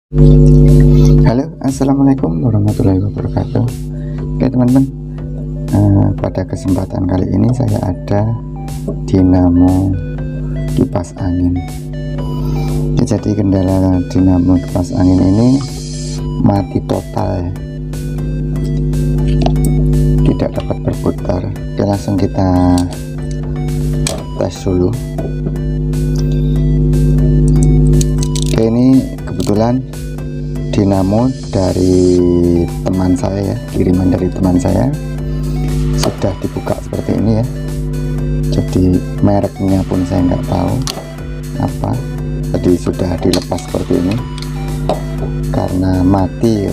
Halo, assalamualaikum warahmatullahi wabarakatuh. Oke teman-teman, pada kesempatan kali ini saya ada dinamo kipas angin. Jadi kendala dinamo kipas angin ini mati total ya, tidak dapat berputar. Oke, langsung kita tes dulu. Oke, ini kebetulan dinamo dari teman saya ya, kiriman dari teman saya, sudah dibuka seperti ini ya. Jadi mereknya pun saya nggak tahu apa, jadi sudah dilepas seperti ini karena mati ya.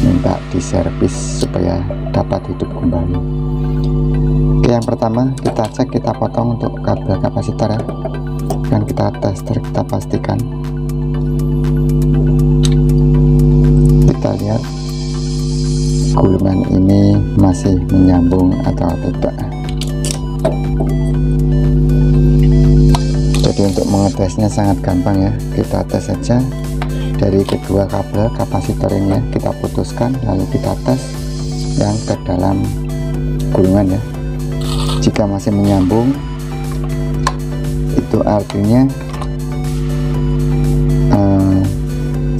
Minta diservis supaya dapat hidup kembali. Oke, yang pertama kita cek, kita potong untuk kabel kapasitor ya, dan kita tester, kita pastikan. Kita lihat gulungan ini masih menyambung atau tidak. Jadi untuk mengetesnya sangat gampang ya, kita tes saja dari kedua kabel kapasitor ini ya, kita putuskan lalu kita tes yang ke dalam gulungan ya. Jika masih menyambung, itu artinya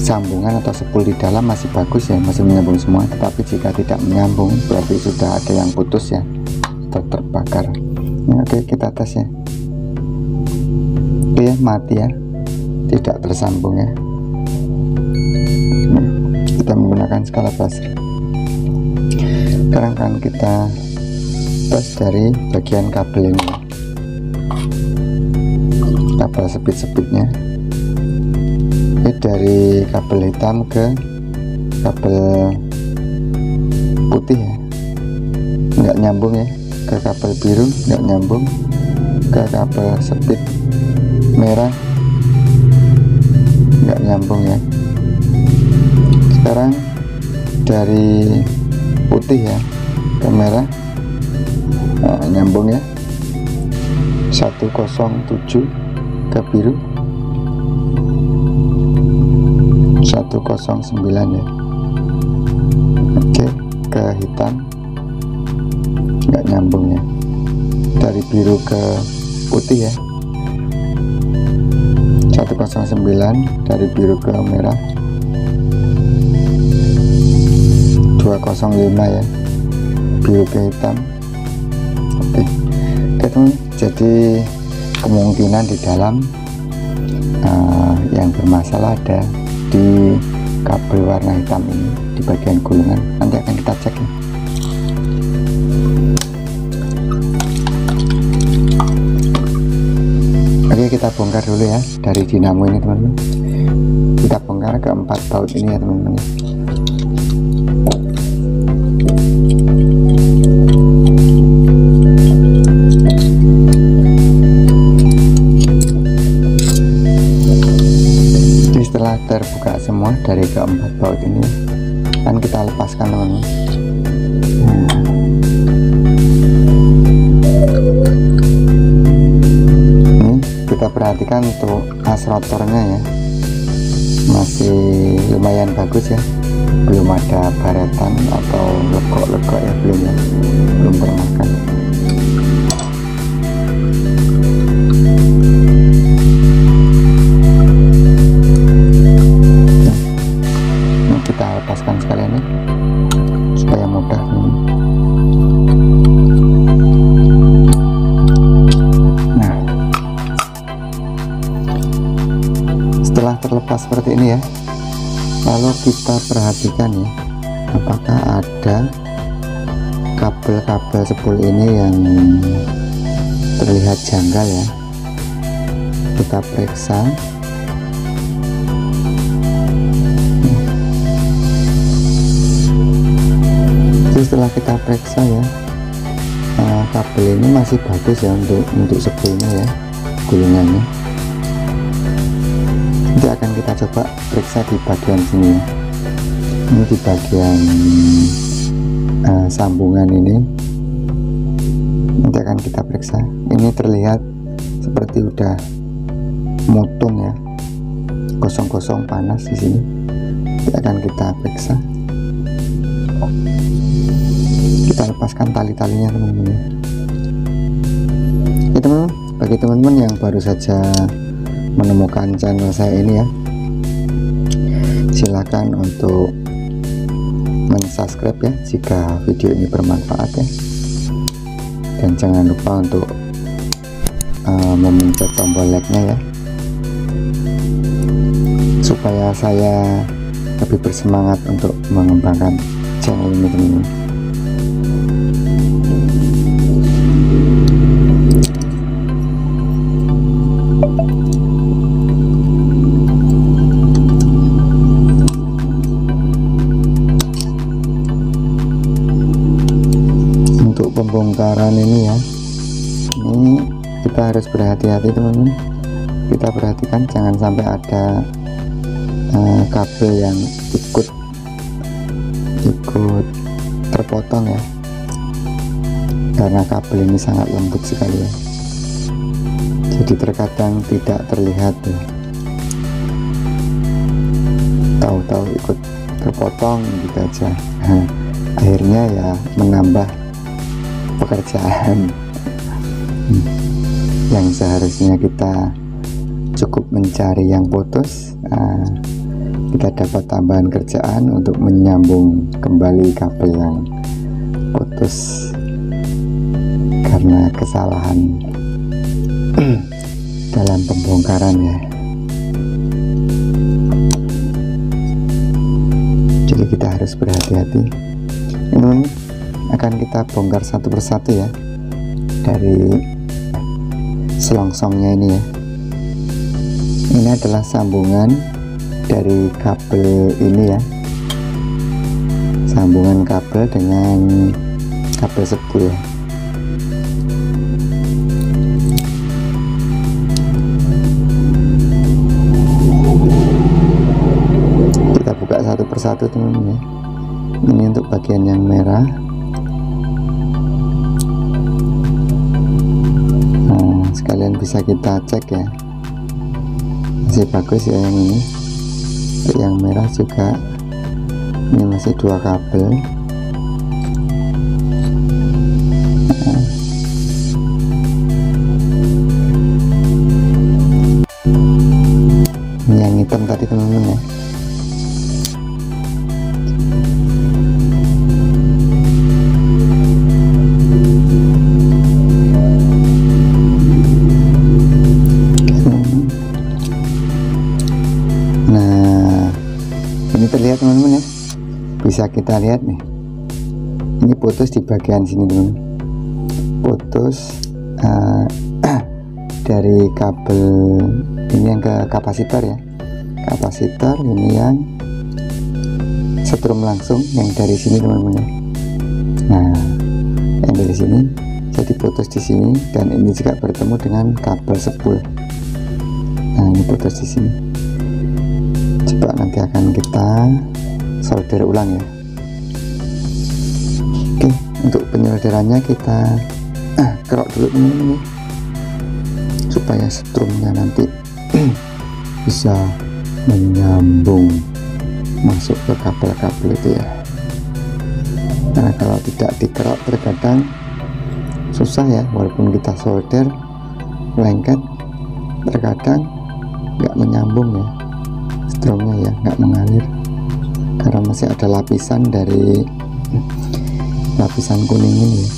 sambungan atau spool di dalam masih bagus ya, masih menyambung semua. Tetapi jika tidak menyambung berarti sudah ada yang putus ya, atau terbakar ya. Oke, kita tes ya. Oke ya, mati ya, tidak tersambung ya. Kita menggunakan skala buzzer. Sekarang kan kita tes dari bagian kabel ini, kabel sepit-sepitnya. Dari kabel hitam ke kabel putih ya, nggak nyambung ya. Ke kabel biru nggak nyambung, ke kabel sepit merah nggak nyambung ya. Sekarang dari putih ya ke merah, nah, nyambung ya. 107 ke biru, 109 ya. Oke, ke hitam nggak nyambung ya. Dari biru ke putih ya, 109. Dari biru ke merah 205 ya, biru ke hitam. Oke, teman, jadi kemungkinan di dalam yang bermasalah ada di kabel warna hitam ini, di bagian gulungan. Nanti akan kita cek ya. Oke, kita bongkar dulu ya dari dinamo ini teman-teman. Kita bongkar ke 4 baut ini ya teman-teman. Setelah terbuka semua dari keempat baut ini, kan kita lepaskan teman-teman. Ini kita perhatikan untuk as rotornya ya, masih lumayan bagus ya, belum ada baretan atau legok-legok ya, belum ya, belum termakan. Kita lepaskan sekalian nih supaya mudah. Nah, setelah terlepas seperti ini ya, lalu kita perhatikan ya, apakah ada kabel-kabel spool ini yang terlihat janggal ya. Kita periksa. Setelah kita periksa ya, kabel ini masih bagus ya untuk spoolnya ya, gulungannya. Nanti akan kita coba periksa di bagian sini ya. Ini di bagian sambungan ini, nanti akan kita periksa. Ini terlihat seperti udah mutung ya, kosong-kosong panas di sini. Akan kita periksa. Kita lepaskan tali-talinya teman-teman ya. Oke teman-teman, bagi teman-teman yang baru saja menemukan channel saya ini ya, silakan untuk mensubscribe ya jika video ini bermanfaat ya, dan jangan lupa untuk memencet tombol like-nya ya, supaya saya lebih bersemangat untuk mengembangkan channel ini teman-teman. Untuk pembongkaran ini ya, ini kita harus berhati-hati teman-teman. Kita perhatikan jangan sampai ada kabel yang ikut terpotong ya, karena kabel ini sangat lembut sekali ya, jadi terkadang tidak terlihat ya, tahu-tahu ikut terpotong gitu aja. Akhirnya ya menambah pekerjaan yang seharusnya kita cukup mencari yang putus, kita dapat tambahan kerjaan untuk menyambung kembali kabel yang putus karena kesalahan dalam pembongkaran ya. Jadi kita harus berhati-hati. Ini akan kita bongkar satu persatu ya, dari selongsongnya ini ya. Ini adalah sambungan dari kabel ini ya, sambungan kabel dengan kabel spool ya. Kita buka satu persatu teman-teman ya. Ini untuk bagian yang merah. Nah, sekalian bisa kita cek ya, masih bagus ya yang ini. Untuk yang merah juga ini masih dua kabel. Nah, ini yang hitam tadi teman-teman ya. Terlihat teman-teman ya, bisa kita lihat nih, ini putus di bagian sini teman-teman, putus dari kabel ini yang ke kapasitor ya, kapasitor ini yang setrum langsung yang dari sini teman-teman ya. Nah, yang dari sini jadi putus di sini, dan ini juga bertemu dengan kabel spool. Nah, ini putus di sini. Coba nanti akan kita solder ulang ya. Oke, untuk penyolderannya kita kerok dulu teman-teman ya, supaya setrumnya nanti bisa menyambung masuk ke kabel-kabel itu ya. Karena kalau tidak dikerok terkadang susah ya, walaupun kita solder lengket terkadang nggak menyambung ya, strumnya ya nggak mengalir, karena masih ada lapisan dari lapisan kuning ini ya.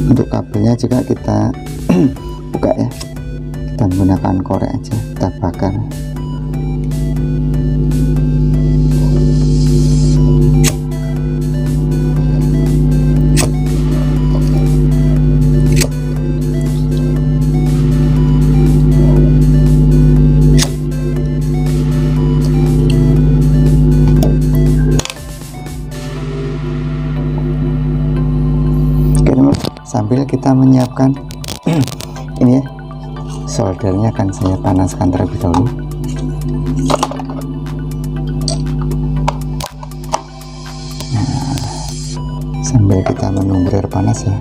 Untuk kabelnya juga kita buka ya, kita menggunakan korek aja, kita bakar. Sambil kita menyiapkan ini ya, soldernya akan saya panaskan terlebih dahulu. Nah, sambil kita menunggu air panas ya.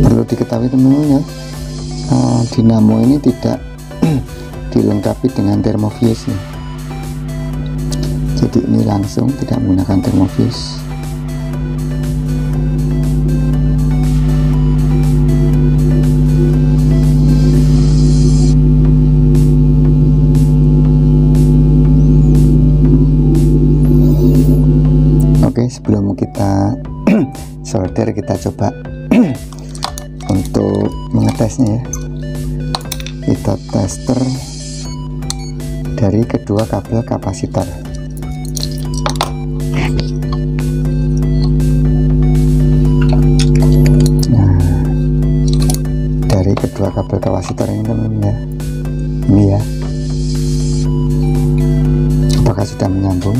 Perlu diketahui teman-teman ya, dinamo ini tidak dilengkapi dengan termofuse ya. Jadi ini langsung tidak menggunakan termofuse. Oke, sebelum kita solder, kita coba untuk mengetesnya ya. Kita tester dari kedua kabel kapasitor. Nah, dari kedua kabel kapasitor ini teman-teman ya, ini ya, apakah sudah menyambung?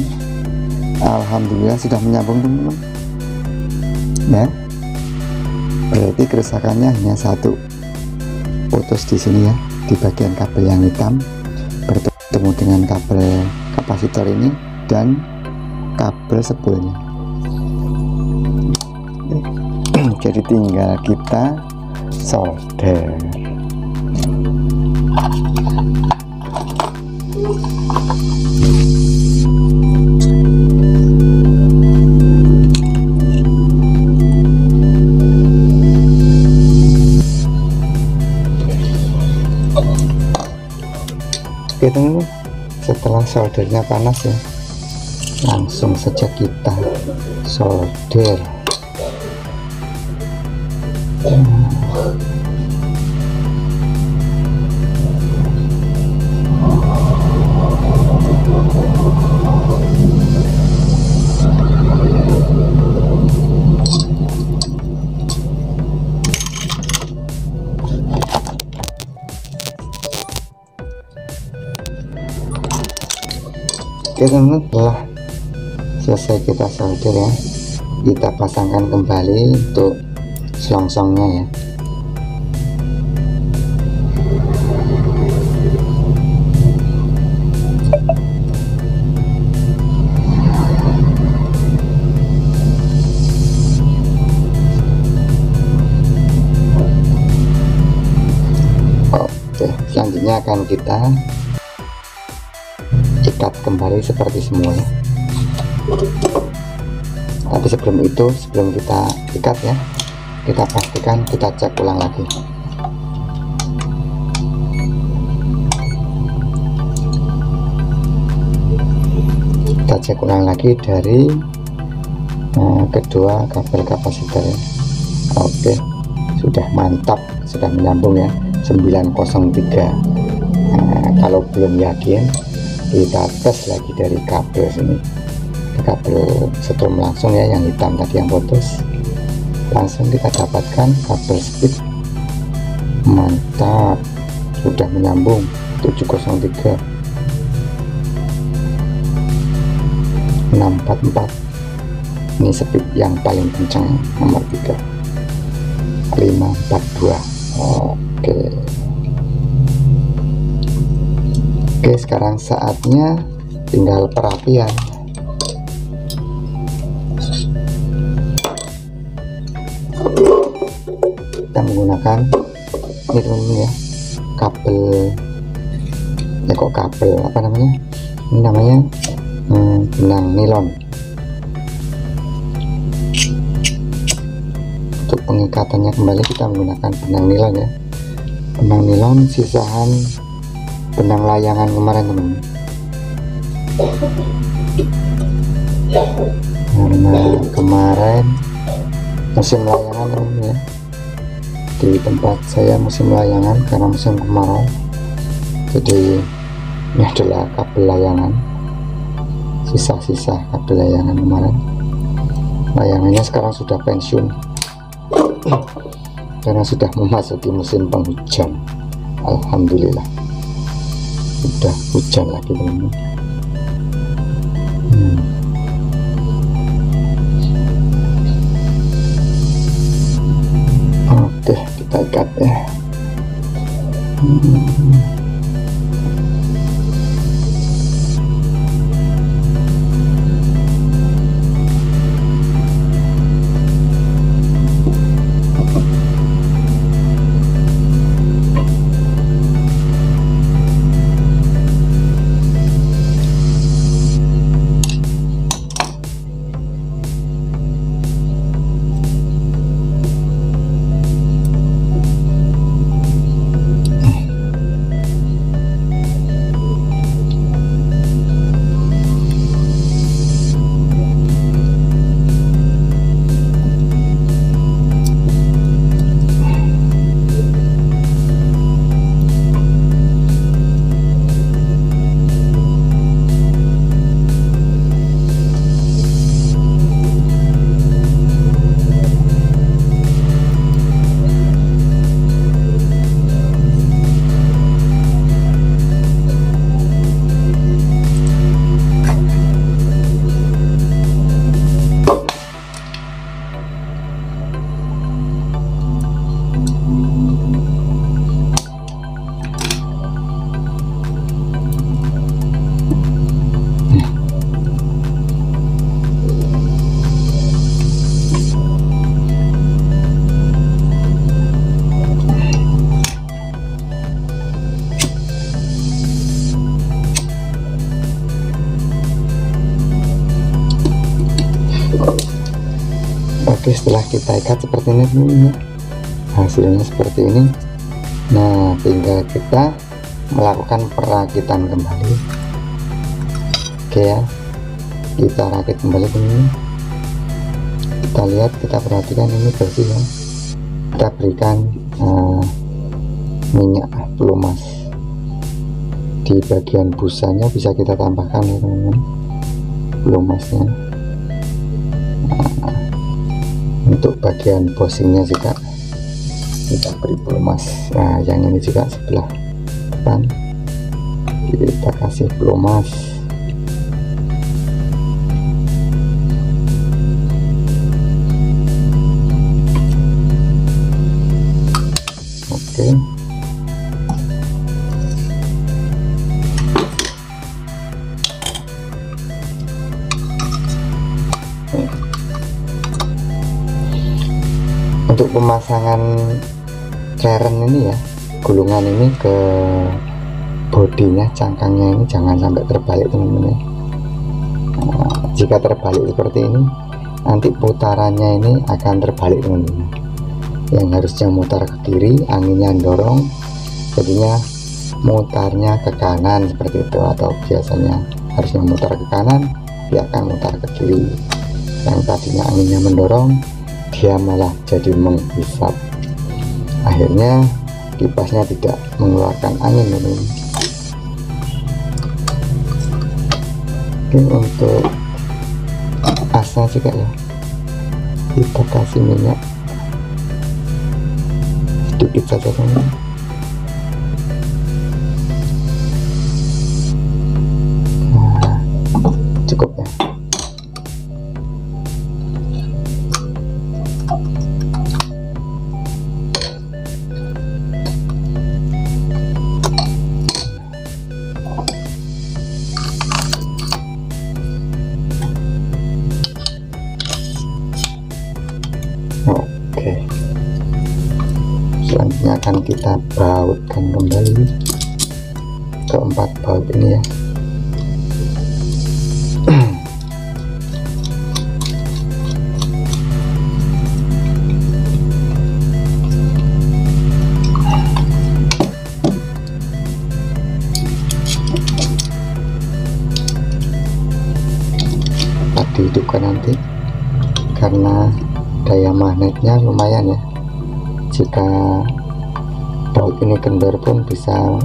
Alhamdulillah sudah menyambung teman-teman ya. Berarti kerusakannya hanya satu, putus di sini ya, di bagian kabel yang hitam bertemu dengan kabel kapasitor ini dan kabel spoolnya. Jadi tinggal kita solder. Oke teman-teman, setelah soldernya panas ya, langsung saja kita solder. Oke teman-teman, setelah selesai kita solder ya, kita pasangkan kembali untuk selongsongnya ya. Oke, selanjutnya akan kita ikat kembali seperti semula ya. Tapi sebelum itu, sebelum kita ikat ya, kita pastikan kita cek ulang lagi. Kita cek ulang lagi dari kedua kabel kapasitor ya. Oke, sudah mantap, sudah menyambung ya, 903. Kalau belum yakin, kita tes lagi dari kabel sini, kabel setrum langsung ya, yang hitam tadi yang putus, langsung kita dapatkan kabel speed. Mantap, sudah menyambung 703 644. Ini speed yang paling kencang, nomor 3 542. Oke, sekarang saatnya tinggal perapian. Kita menggunakan ini teman-teman ya, kabel ya, kok kabel apa namanya, ini namanya benang nilon. Untuk pengikatannya kembali kita menggunakan benang nilon ya, benang nilon sisahan benang layangan kemarin teman, karena kemarin musim layangan teman ya, di tempat saya musim layangan karena musim kemarau, jadi ini adalah kabel layangan, sisa-sisa kabel layangan kemarin. Layangannya sekarang sudah pensiun karena sudah memasuki musim penghujan. Alhamdulillah sudah hujan lagi teman-teman. Oke, kita ikat ya. Oke, setelah kita ikat seperti ini teman-teman, hasilnya seperti ini. Nah, tinggal kita melakukan perakitan kembali. Oke ya, kita rakit kembali teman-teman. Kita lihat, kita perhatikan ini bersih ya. Kita berikan minyak pelumas di bagian busanya, bisa kita tambahkan ya teman-teman, pelumasnya. Untuk bagian bosingnya juga kita beri pelumas. Nah, yang ini juga sebelah depan kita kasih pelumas. Oke, untuk pemasangan ceren ini ya, gulungan ini ke bodinya, cangkangnya ini jangan sampai terbalik teman-teman ya. Nah, jika terbalik seperti ini, nanti putarannya ini akan terbalik teman-teman. Yang harusnya mutar ke kiri, anginnya dorong, jadinya mutarnya ke kanan seperti itu, atau biasanya harusnya mutar ke kanan, dia akan mutar ke kiri. Yang tadinya anginnya mendorong, dia malah jadi menghisap, akhirnya kipasnya tidak mengeluarkan angin teman-teman. Oke, untuk asnya juga ya, kita kasih minyak sedikit saja teman-teman. Nah, cukup ya. Oke, selanjutnya akan kita bautkan kembali ke 4 baut ini ya. dihidupkan nanti, karena daya magnetnya lumayan ya. Jika baut ini kendor pun bisa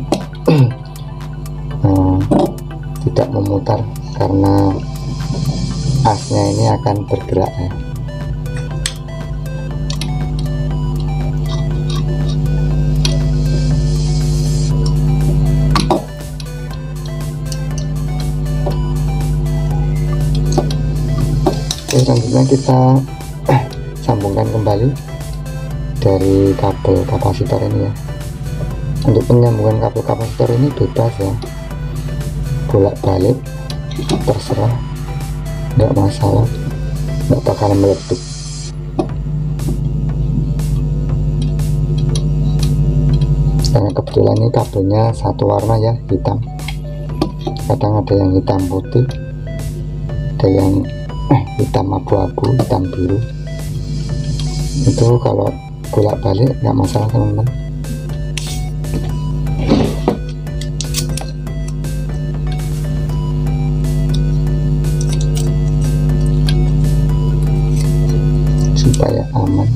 tidak memutar, karena asnya ini akan bergerak ya. Oke, selanjutnya kita sambungkan kembali dari kabel kapasitor ini ya. Untuk penyambungan kabel kapasitor ini bebas ya, bolak-balik terserah, nggak masalah, nggak bakal meletup. Karena kebetulan ini kabelnya satu warna ya, hitam. Kadang ada yang hitam putih, ada yang hitam abu-abu, hitam biru. Itu kalau bolak-balik nggak masalah teman-teman. Supaya aman.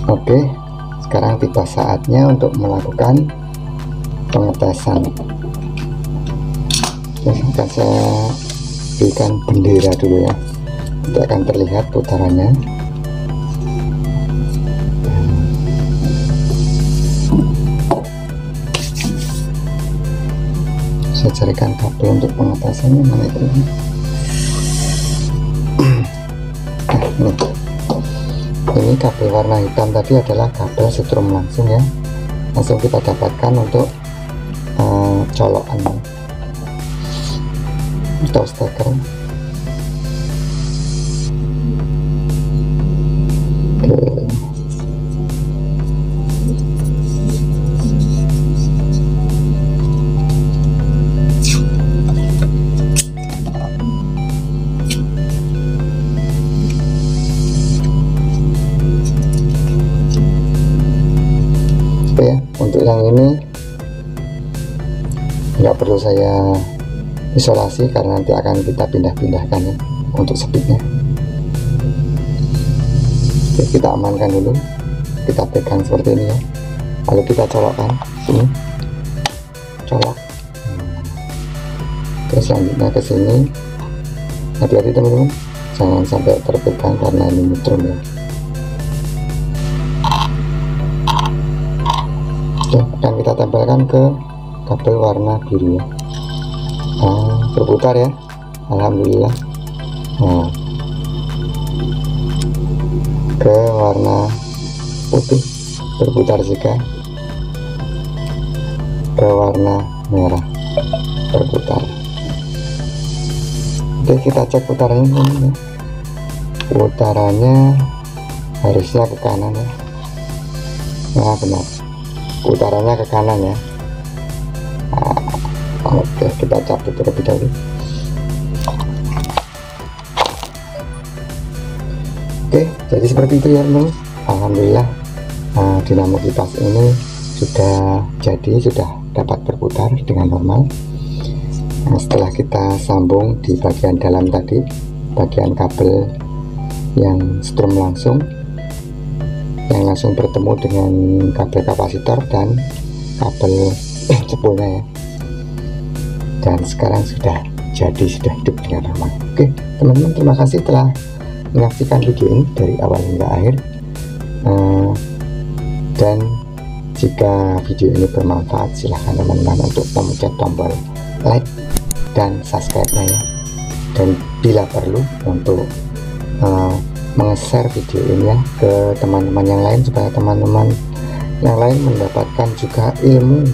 Oke, sekarang tiba saatnya untuk melakukan pengetesan. Akan saya berikan bendera dulu ya, itu akan terlihat putarannya. Saya carikan kabel untuk pengetesannya, mana itu? Ini kabel warna hitam tadi adalah kabel setrum langsung ya, langsung kita dapatkan untuk colokan atau steker. Ya, untuk yang ini nggak perlu saya isolasi karena nanti akan kita pindah-pindahkan ya untuk speednya. Oke, kita amankan dulu, kita pegang seperti ini ya, lalu kita colokkan sini, colok. Terus selanjutnya ke sini, hati-hati teman-teman, jangan sampai terpegang karena ini metrum ya. Dan kita tempelkan ke kabel warna biru ya. Berputar ya, alhamdulillah. Ke warna putih berputar juga, ke warna merah berputar. Oke, kita cek putarannya ya. Putarannya harusnya ke kanan ya. Nah, benar, putarannya ke kanan ya. Oke, kita cabut terlebih dahulu. Oke, jadi seperti itu ya teman-teman. Alhamdulillah, dinamo kipas ini sudah jadi, sudah dapat berputar dengan normal. Setelah kita sambung di bagian dalam tadi, bagian kabel yang strum langsung, yang langsung bertemu dengan kabel kapasitor dan kabel cepolnya ya. Dan sekarang sudah jadi, sudah hidup dengan normal. Oke teman-teman, terima kasih telah menyaksikan video ini dari awal hingga akhir. Dan jika video ini bermanfaat, silahkan teman-teman untuk memencet tombol like dan subscribe-nya ya. Dan bila perlu untuk meng-share video ini ya ke teman-teman yang lain, supaya teman-teman yang lain mendapatkan juga ilmu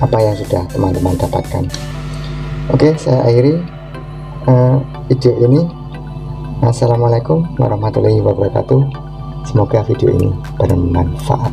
apa yang sudah teman-teman dapatkan. Oke, saya akhiri video ini. Assalamualaikum warahmatullahi wabarakatuh. Semoga video ini bermanfaat.